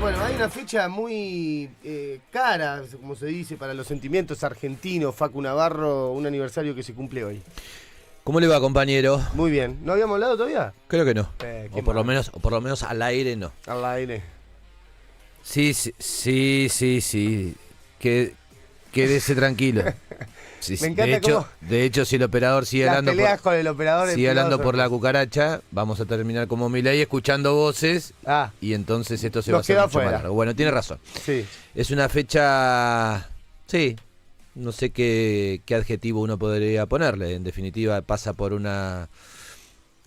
Bueno, hay una fecha muy cara, como se dice, para los sentimientos argentinos. Facu Navarro, un aniversario que se cumple hoy. ¿Cómo le va, compañero? Muy bien. ¿No habíamos hablado todavía? Creo que no. Qué O por lo mal. menos al aire no. Al aire. Sí. Quédese tranquilo. Sí, Me encanta cómo de hecho, si el operador sigue las hablando peleas con el operador. sigue hablando por la cucaracha, vamos a terminar como Milei escuchando voces y entonces esto se va a hacer mucho más largo. Bueno, tiene razón. Sí. Es una fecha, sí, no sé qué adjetivo uno podría ponerle. En definitiva, pasa por una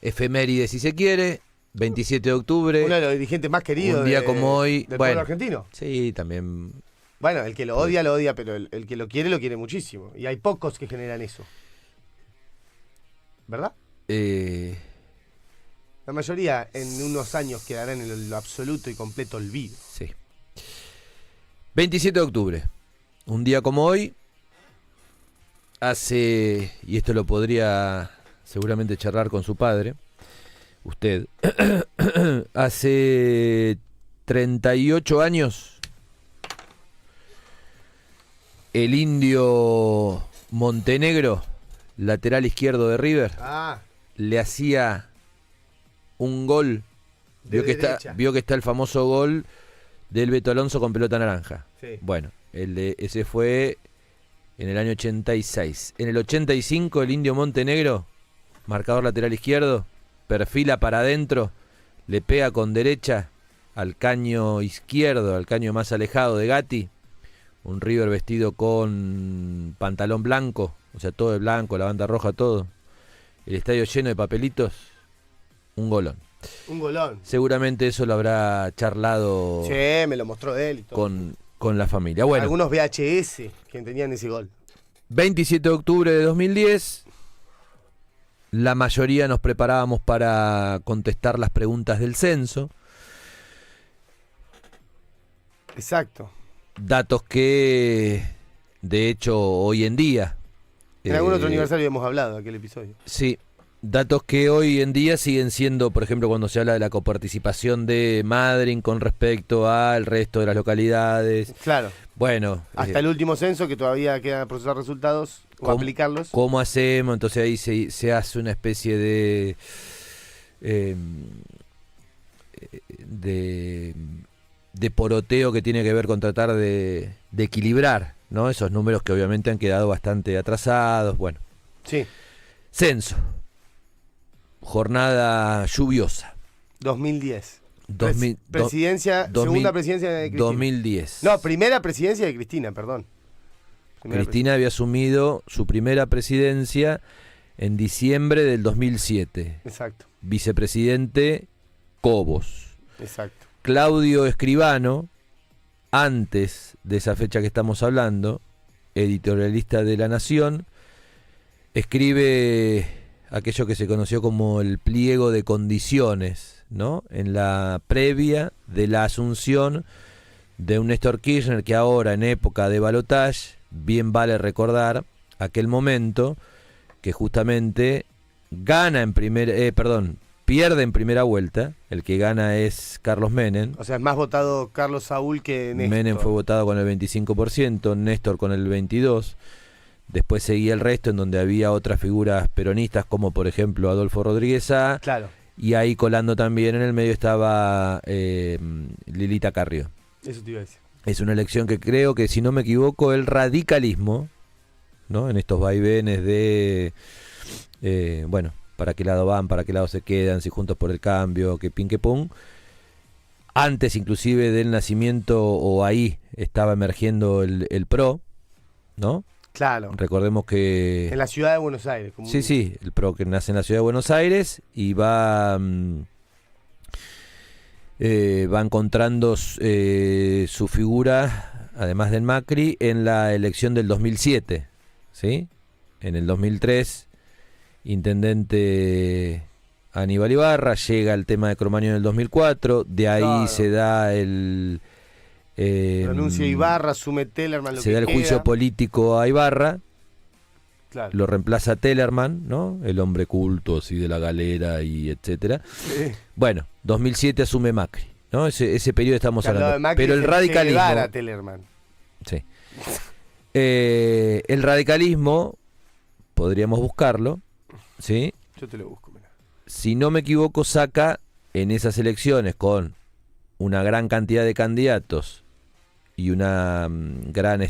efeméride, si se quiere. 27 de octubre. Uno de los dirigentes más queridos un día como hoy, del pueblo argentino. Sí, también. Bueno, el que lo odia, pero el que lo quiere muchísimo. Y hay pocos que generan eso. ¿Verdad? La mayoría en unos años quedarán en lo absoluto y completo olvido. Sí. 27 de octubre. Un día como hoy, hace, y esto lo podría seguramente charlar con su padre, usted, hace 38 años, el Indio Montenegro, lateral izquierdo de River, le hacía un gol. Vio que está el famoso gol del Beto Alonso con pelota naranja. Sí. Bueno, ese fue en el año 86. En el 85 el Indio Montenegro, marcador lateral izquierdo, perfila para adentro, le pega con derecha al caño izquierdo, al caño más alejado de Gatti. Un River vestido con pantalón blanco, o sea, todo de blanco, la banda roja, todo. El estadio lleno de papelitos. Un golón. Un golón. Seguramente eso lo habrá charlado. Sí, me lo mostró él y todo. Con la familia. Bueno, algunos VHS que tenían ese gol. 27 de octubre de 2010. La mayoría nos preparábamos para contestar las preguntas del censo. Exacto. Datos que, de hecho, hoy en día... En algún otro aniversario hemos hablado de aquel episodio. Sí, datos que hoy en día siguen siendo, por ejemplo, cuando se habla de la coparticipación de Madryn con respecto al resto de las localidades. Claro. Bueno. Hasta el último censo, que todavía queda procesar resultados o aplicarlos. ¿Cómo hacemos? Entonces ahí se hace una especie de poroteo que tiene que ver con tratar de equilibrar, ¿no? Esos números que obviamente han quedado bastante atrasados. Bueno. Sí. Censo. Jornada lluviosa. 2010. Presidencia, segunda presidencia de Cristina. 2010. No, primera presidencia de Cristina, perdón. Cristina había asumido su primera presidencia en diciembre del 2007. Exacto. Vicepresidente Cobos. Exacto. Claudio Escribano, antes de esa fecha que estamos hablando, editorialista de La Nación, escribe aquello que se conoció como el pliego de condiciones, ¿no? En la previa de la asunción de un Néstor Kirchner que ahora, en época de balotaje, bien vale recordar aquel momento que justamente pierde en primera vuelta. El que gana es Carlos Menem. O sea, es más votado Carlos Saúl que Néstor. Menem fue votado con el 25%, Néstor con el 22%. Después seguía el resto, en donde había otras figuras peronistas, como por ejemplo Adolfo Rodríguez Sá. Claro. Y ahí colando también en el medio estaba Lilita Carrió. Eso te iba a decir. Es una elección que creo que, si no me equivoco, el radicalismo, ¿no? En estos vaivenes de, bueno, para qué lado van, para qué lado se quedan, si Juntos por el Cambio, que pin que pum. Antes inclusive del nacimiento, o ahí estaba emergiendo el PRO, ¿no? Claro. Recordemos que... En la ciudad de Buenos Aires. Sí, el PRO que nace en la ciudad de Buenos Aires y va encontrando su figura, además del Macri, en la elección del 2007, ¿sí? En el 2003, intendente Aníbal Ibarra, llega el tema de Cromañón en el 2004, de ahí se da el... renuncia Ibarra, asume Tellerman, se da el juicio político a Ibarra. Claro. Lo reemplaza Tellerman, ¿no? El hombre culto, así de la galera y etcétera. Sí. Bueno, 2007 asume Macri. ¿no? Ese periodo estamos Que hablaba de hablando. Macri, Pero el se radicalismo... Guevara, Tellerman. Sí. El radicalismo, podríamos buscarlo, ¿sí? Yo te lo busco, mirá. Si no me equivoco, saca en esas elecciones con una gran cantidad de candidatos y una gran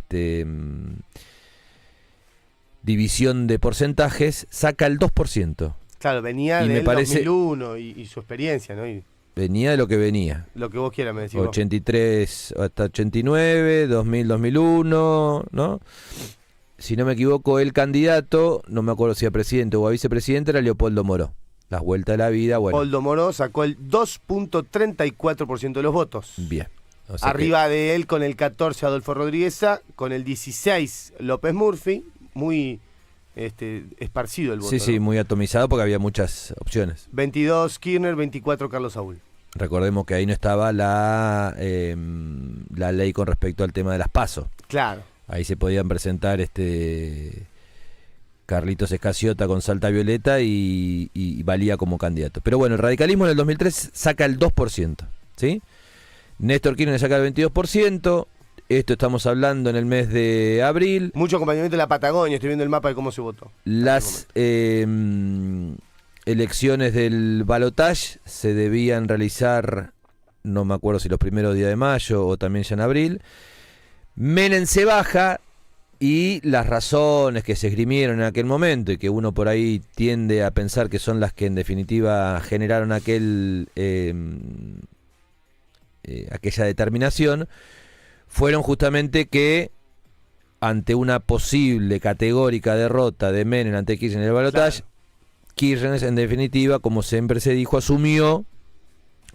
división de porcentajes, saca el 2%. Claro, venía Y me del parece- 2001 y su experiencia, ¿no? Y Venía de lo que venía. lo que vos quieras, me decís vos. 83 hasta 89, 2000, 2001, ¿no? Si no me equivoco, el candidato, no me acuerdo si a presidente o a vicepresidente, era Leopoldo Moró. Las vueltas de la vida, bueno. Poldo Moró sacó el 2.34% de los votos. Bien. O sea Arriba de él con el 14 Adolfo Rodríguez Sá, con el 16 López Murphy, muy esparcido el que, voto. sí, sí, ¿no? muy atomizado porque había muchas opciones. 22 Kirchner, 24 Carlos Saúl. Recordemos que ahí no estaba la ley con respecto al tema de las PASO. Claro. Ahí se podían presentar Carlitos Escaciota con Salta Violeta y valía como candidato. Pero bueno, el radicalismo en el 2003 saca el 2%, ¿sí? Néstor Kirchner saca el 22%. Esto estamos hablando en el mes de abril. Mucho acompañamiento de la Patagonia, estoy viendo el mapa de cómo se votó. Las elecciones del balotaje se debían realizar, no me acuerdo si los primeros días de mayo o también ya en abril. Menem se baja y las razones que se esgrimieron en aquel momento y que uno por ahí tiende a pensar que son las que en definitiva generaron aquella determinación, fueron justamente que ante una posible categórica derrota de Menem ante Kirchner en el balotaje, Claro. Kirchner en definitiva, como siempre se dijo, asumió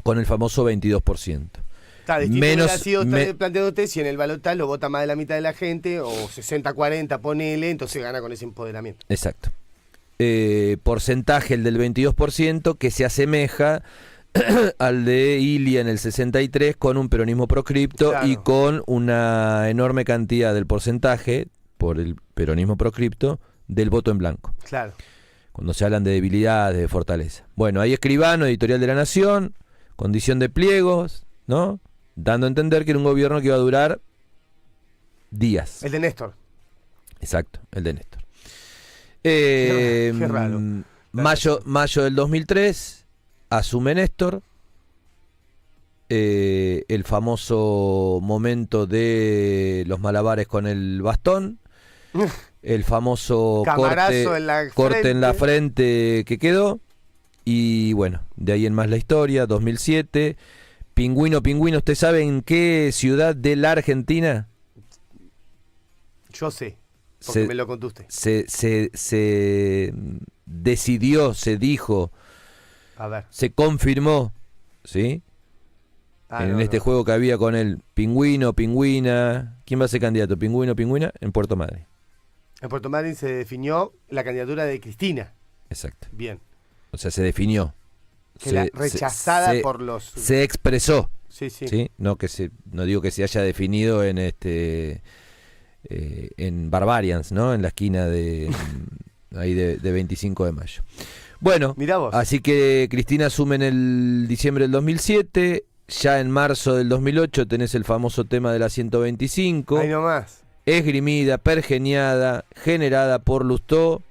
con el famoso 22%. Claro, distinto Menos- hubiera sido me- planteado usted si en el balotaje lo vota más de la mitad de la gente, o 60-40, ponele, entonces gana con ese empoderamiento. Exacto. Porcentaje el del 22% que se asemeja al de Ilia en el 63 con un peronismo proscripto Claro. y con una enorme cantidad del porcentaje por el peronismo proscripto del voto en blanco. Claro. Cuando se hablan de debilidades, de fortaleza. Bueno, ahí Escribano, editorial de La Nación, condición de pliegos, ¿no? Dando a entender que era un gobierno que iba a durar días. El de Néstor. Exacto, el de Néstor. Qué raro. Mayo del 2003, asume Néstor. El famoso momento de los malabares con el bastón. El famoso Camarazo en la corte en la frente. frente que quedó. Y bueno, de ahí en más la historia, 2007. Pingüino, ¿usted sabe en qué ciudad de la Argentina Yo sé, porque se- me lo contó usted. se decidió, se dijo, A ver. se confirmó, ¿sí? Ah, en no, este no. juego que había con el pingüino, pingüina. ¿Quién va a ser candidato? Pingüino, pingüina, en Puerto Madryn. En Puerto Madryn se definió la candidatura de Cristina. Exacto. Bien. O sea, se definió. Que la rechazada se- por los... Se expresó, Sí, sí. ¿sí? No digo que se haya definido en en Barbarians, ¿no? En la esquina de ahí de 25 de mayo. Bueno, Mirá vos. así que Cristina asume en el diciembre del 2007, ya en marzo del 2008 tenés el famoso tema de la 125, Ahí nomás. esgrimida, pergeniada, generada por Lustó,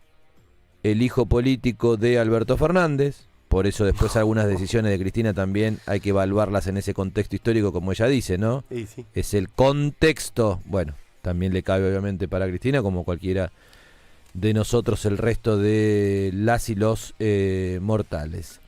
el hijo político de Alberto Fernández. Por eso después algunas decisiones de Cristina también hay que evaluarlas en ese contexto histórico, como ella dice, ¿no? Sí, sí. Es el contexto, bueno, también le cabe obviamente para Cristina, como cualquiera de nosotros, el resto de las y los mortales.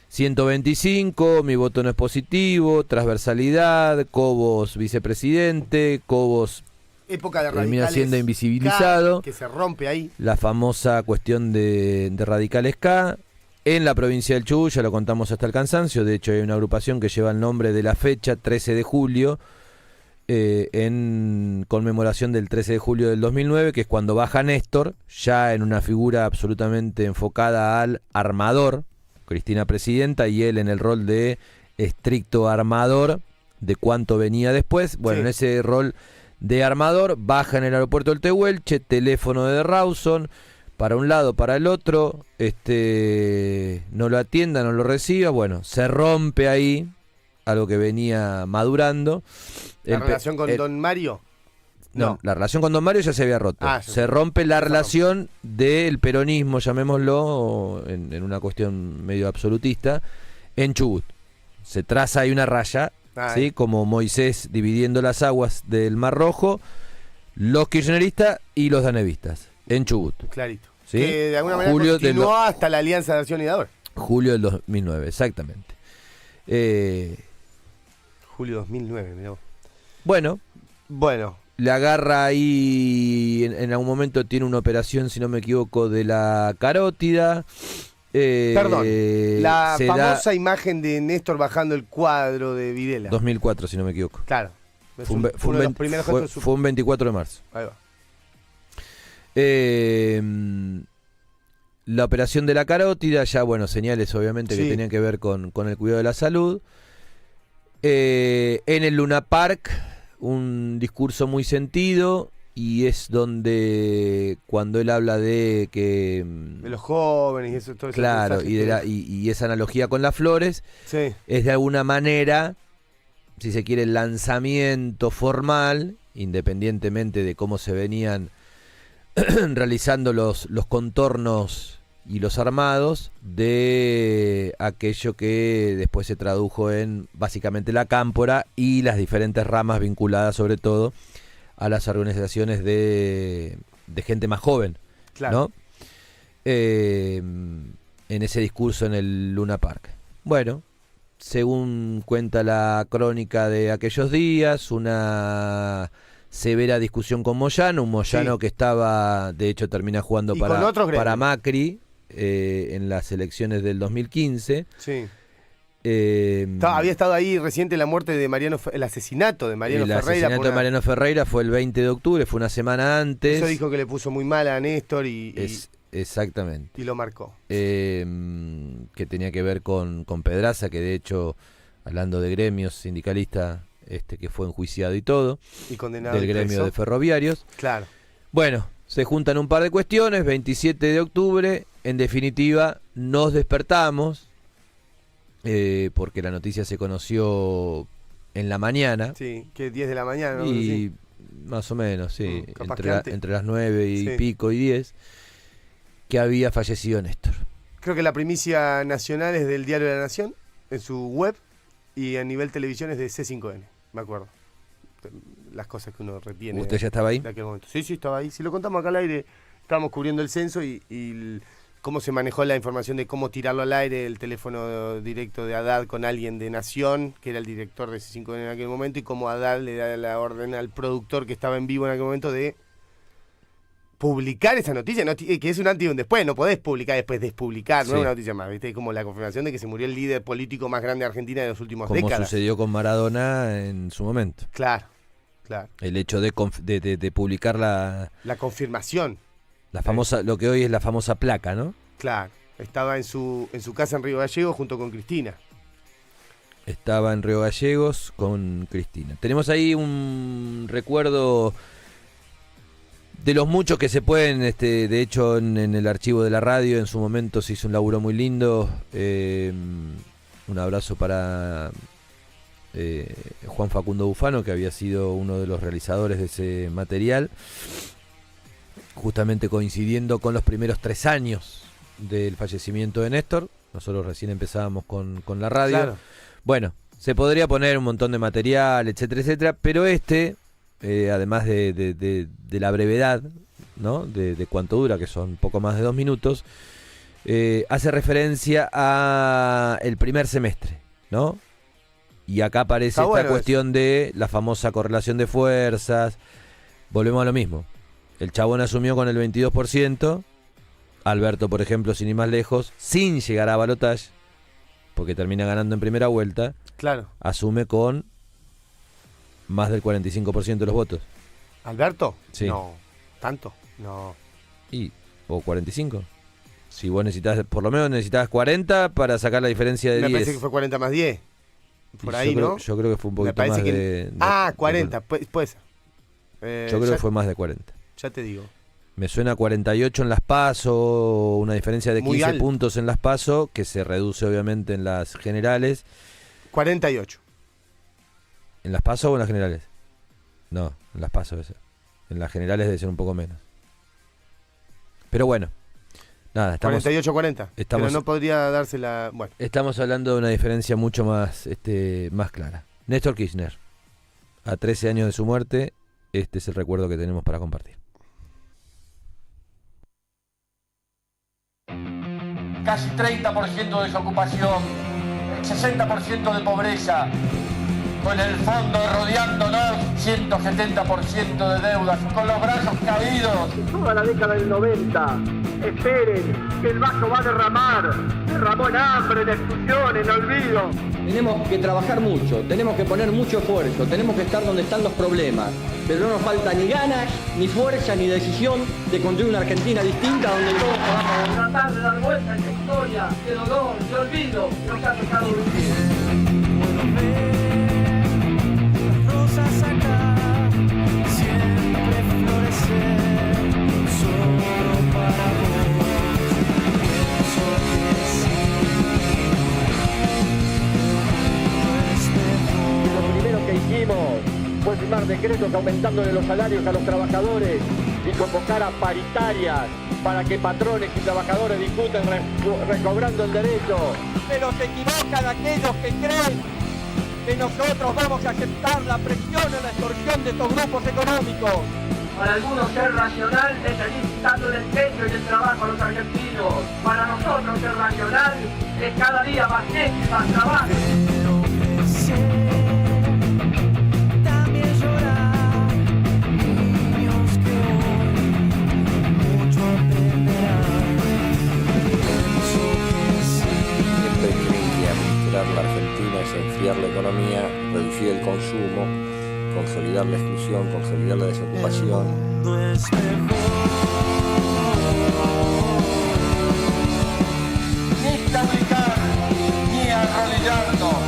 125, mi voto no es positivo, transversalidad, Cobos vicepresidente, Cobos Época de termina radicales siendo invisibilizado. K, que se rompe ahí. La famosa cuestión de Radicales K. En la provincia del Chubut, ya lo contamos hasta el cansancio, de hecho hay una agrupación que lleva el nombre de la fecha, 13 de julio, en conmemoración del 13 de julio del 2009, que es cuando baja Néstor, ya en una figura absolutamente enfocada al armador, Cristina presidenta, y él en el rol de estricto armador de cuánto venía después. Bueno, Sí. en ese rol de armador, baja en el aeropuerto del Tehuelche, teléfono de Rawson, para un lado, para el otro, no lo atienda, no lo reciba, bueno, se rompe ahí algo que venía madurando. ¿La relación con Don Mario? No, la relación con Don Mario ya se había roto. Se rompe la relación del peronismo, llamémoslo, en una cuestión medio absolutista, en Chubut. Se traza ahí una raya, ¿sí? Como Moisés dividiendo las aguas del Mar Rojo, los kirchneristas y los danevistas, en Chubut. Clarito. ¿Sí? Que de alguna manera continuó hasta la Alianza de Acción y Dador. Julio del 2009, exactamente. Julio 2009, mirá vos. Bueno. Le agarra ahí, en algún momento tiene una operación, si no me equivoco, de la carótida. Perdón, la famosa imagen de Néstor bajando el cuadro de Videla. 2004, si no me equivoco. Claro. Fue un 24 de marzo. Ahí va. La operación de la carótida, ya bueno, señales obviamente que tenían que ver con el cuidado de la salud. En el Luna Park, un discurso muy sentido, y es donde cuando él habla de que de los jóvenes y eso, todo eso. Claro, y esa analogía con las flores, es de alguna manera, si se quiere, el lanzamiento formal, independientemente de cómo se venían realizando los contornos y los armados de aquello que después se tradujo en básicamente la cámpora y las diferentes ramas vinculadas sobre todo a las organizaciones de gente más joven, ¿no? En ese discurso en el Luna Park. Bueno, según cuenta la crónica de aquellos días, una severa discusión con Moyano, un Moyano que estaba, de hecho termina jugando para Macri en las elecciones del 2015. Había estado ahí reciente la muerte de el asesinato de Mariano Ferreira. El asesinato de Mariano Ferreira fue el 20 de octubre, fue una semana antes. Eso dijo que le puso muy mal a Néstor exactamente. Y lo marcó. Que tenía que ver con Pedraza, que de hecho, hablando de gremios sindicalistas, que fue enjuiciado y todo, y condenado del gremio de ferroviarios. Claro. Bueno, se juntan un par de cuestiones, 27 de octubre, en definitiva, nos despertamos, porque la noticia se conoció en la mañana. Sí, que 10 de la mañana, ¿no? Y más o menos, sí, entre las 9 y pico y 10, que había fallecido Néstor. Creo que la primicia nacional es del Diario de la Nación, en su web, y a nivel televisión es de C5N, me acuerdo. Las cosas que uno retiene. ¿Usted ya estaba ahí? De aquel momento. Sí, estaba ahí. Si lo contamos acá al aire, estábamos cubriendo el censo y cómo se manejó la información de cómo tirarlo al aire, el teléfono directo de Haddad con alguien de Nación, que era el director de C5N en aquel momento, y cómo Haddad le da la orden al productor que estaba en vivo en aquel momento de publicar esa noticia, que es un antes y un después. No podés publicar después despublicar, no es una noticia más, ¿viste? Es como la confirmación de que se murió el líder político más grande de Argentina de los últimos décadas. Como sucedió con Maradona en su momento. Claro. El hecho de publicar la confirmación. La famosa, lo que hoy es la famosa placa, ¿no? Claro. Estaba en su casa en Río Gallegos junto con Cristina. Estaba en Río Gallegos con Cristina. Tenemos ahí un recuerdo de los muchos que se pueden, de hecho en el archivo de la radio en su momento se hizo un laburo muy lindo. Un abrazo para Juan Facundo Bufano, que había sido uno de los realizadores de ese material, justamente coincidiendo con los primeros 3 años del fallecimiento de Néstor. Nosotros recién empezábamos con la radio. Claro. Bueno, se podría poner un montón de material, etcétera, etcétera, pero además de la brevedad, ¿no? De cuánto dura, que son poco más de 2 minutos, hace referencia a el primer semestre, ¿no? Y acá aparece esta cuestión de la famosa correlación de fuerzas. Volvemos a lo mismo. El chabón asumió con el 22%. Alberto, por ejemplo, sin ir más lejos, sin llegar a balotaje, porque termina ganando en primera vuelta. Claro. Asume con más del 45% de los votos. ¿Alberto? Sí. No. ¿Tanto? No. ¿O 45? Si vos necesitas, por lo menos necesitabas 40 para sacar la diferencia de 10. Me parece que fue 40 más 10. Por ahí, ¿no? ¿no? Yo creo que fue un poquito más de 40, puede ser. Yo creo que fue más de 40. Ya te digo. Me suena 48 en las PASO, una diferencia de 15 puntos en las PASO, que se reduce obviamente en las generales. 48. ¿En las PASO o en las generales? No, en las PASO eso. En las generales debe ser un poco menos. Pero bueno, nada, estamos 48-40. Pero no podría darse la... Bueno. Estamos hablando de una diferencia mucho más, más clara. Néstor Kirchner, a 13 años de su muerte, este es el recuerdo que tenemos para compartir. Casi 30% de desocupación, 60% de pobreza, con el fondo rodeándonos, 170% de deudas, con los brazos caídos. Toda la década del 90, esperen que el vaso va a derramó en hambre, en exclusión, en olvido. Tenemos que trabajar mucho, tenemos que poner mucho esfuerzo, tenemos que estar donde están los problemas, pero no nos falta ni ganas, ni fuerza, ni decisión de construir una Argentina distinta donde todos podamos tratar de dar vuelta a esta historia de dolor, de olvido que nos ha tocado vivir. Rosas acá, siempre florecer, solo para vos. Pienso que sí. Lo primero que hicimos fue firmar decretos aumentándole los salarios a los trabajadores y convocar a paritarias para que patrones y trabajadores discuten recobrando el derecho. Pero se equivocan aquellos que creen que nosotros vamos a aceptar la presión o la extorsión de estos grupos económicos. Para algunos ser racional es seguir quitándole el techo y el trabajo a los argentinos. Para nosotros ser racional es cada día más techo y más trabajo. Pero crecer, también llorar, niños que hoy mucho aprenderán. Pienso que sí. Siempre creí que administrar la Argentina es enfriar la economía, reducir el consumo, consolidar la exclusión, consolidar la desocupación. El mundo es mejor. Ni claudicar, ni arrodillarnos,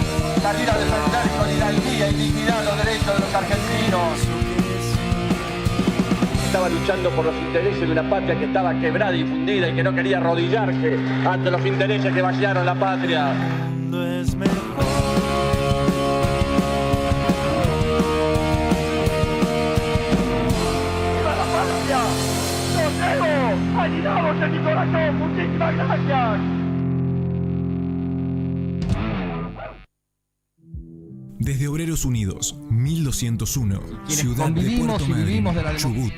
salir a defender con hidalguía y dignidad los derechos de los argentinos. Estaba luchando por los intereses de una patria que estaba quebrada y fundida y que no quería arrodillarse ante los intereses que vaciaron la patria. El mundo es mejor. ¡Viva la patria! ¡Los llevo! ¡Ayudamos en mi corazón! ¡Muchísimas gracias! Desde Obreros Unidos, 1201, Quienes Ciudad de convivimos Puerto y vivimos de la Madryn, Chubut.